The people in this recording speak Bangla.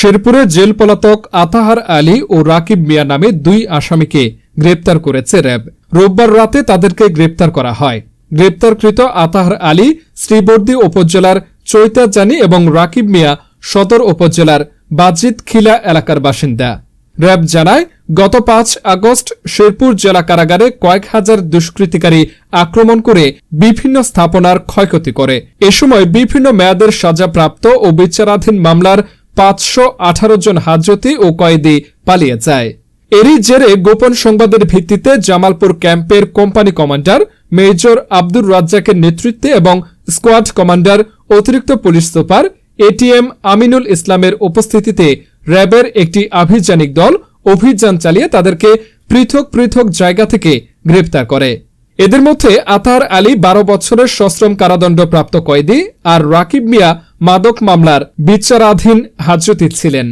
শেরপুরে জেল পলাতক আতাহার আলী ও রাকিব মিয়া নামে দুই আসামিকে গ্রেপ্তার করেছে র্যাব। রোববার রাতে তাদেরকে গ্রেপ্তার করা হয়। গ্রেপ্তারকৃত আতাহার আলী শ্রীবর্দী উপজেলার চৈতাজানি এবং রাকিব মিয়া সদর উপজেলার বাজিত খিলা এলাকার বাসিন্দা। র্যাব জানায়, গত ৫ আগস্ট শেরপুর জেলা কারাগারে কয়েক হাজার দুষ্কৃতিকারী আক্রমণ করে বিভিন্ন স্থাপনার ক্ষয়ক্ষতি করে। এ সময় বিভিন্ন মেয়াদের সাজাপ্রাপ্ত ও বিচারাধীন মামলার ৫১৮ জন হাজতি ও কয়েদি পালিয়ে যায়। এরই জেরে গোপন সংবাদের ভিত্তিতে জামালপুর ক্যাম্পের কোম্পানি কমান্ডার মেজর আব্দুর রাজ্জাকের নেতৃত্বে এবং স্কোয়াড কমান্ডার অতিরিক্ত পুলিশ সুপার এটিএম আমিনুল ইসলামের উপস্থিতিতে র্যাবের একটি আভিযানিক দল অভিযান চালিয়ে তাদেরকে পৃথক পৃথক জায়গা থেকে গ্রেপ্তার করে। এদের মধ্যে আতাহার আলী ১২ বছরের সশ্রম কারাদণ্ডপ্রাপ্ত কয়েদি আর রাকিব মিয়া মাদক মামলার বিচারাধীন হাজতে ছিলেন।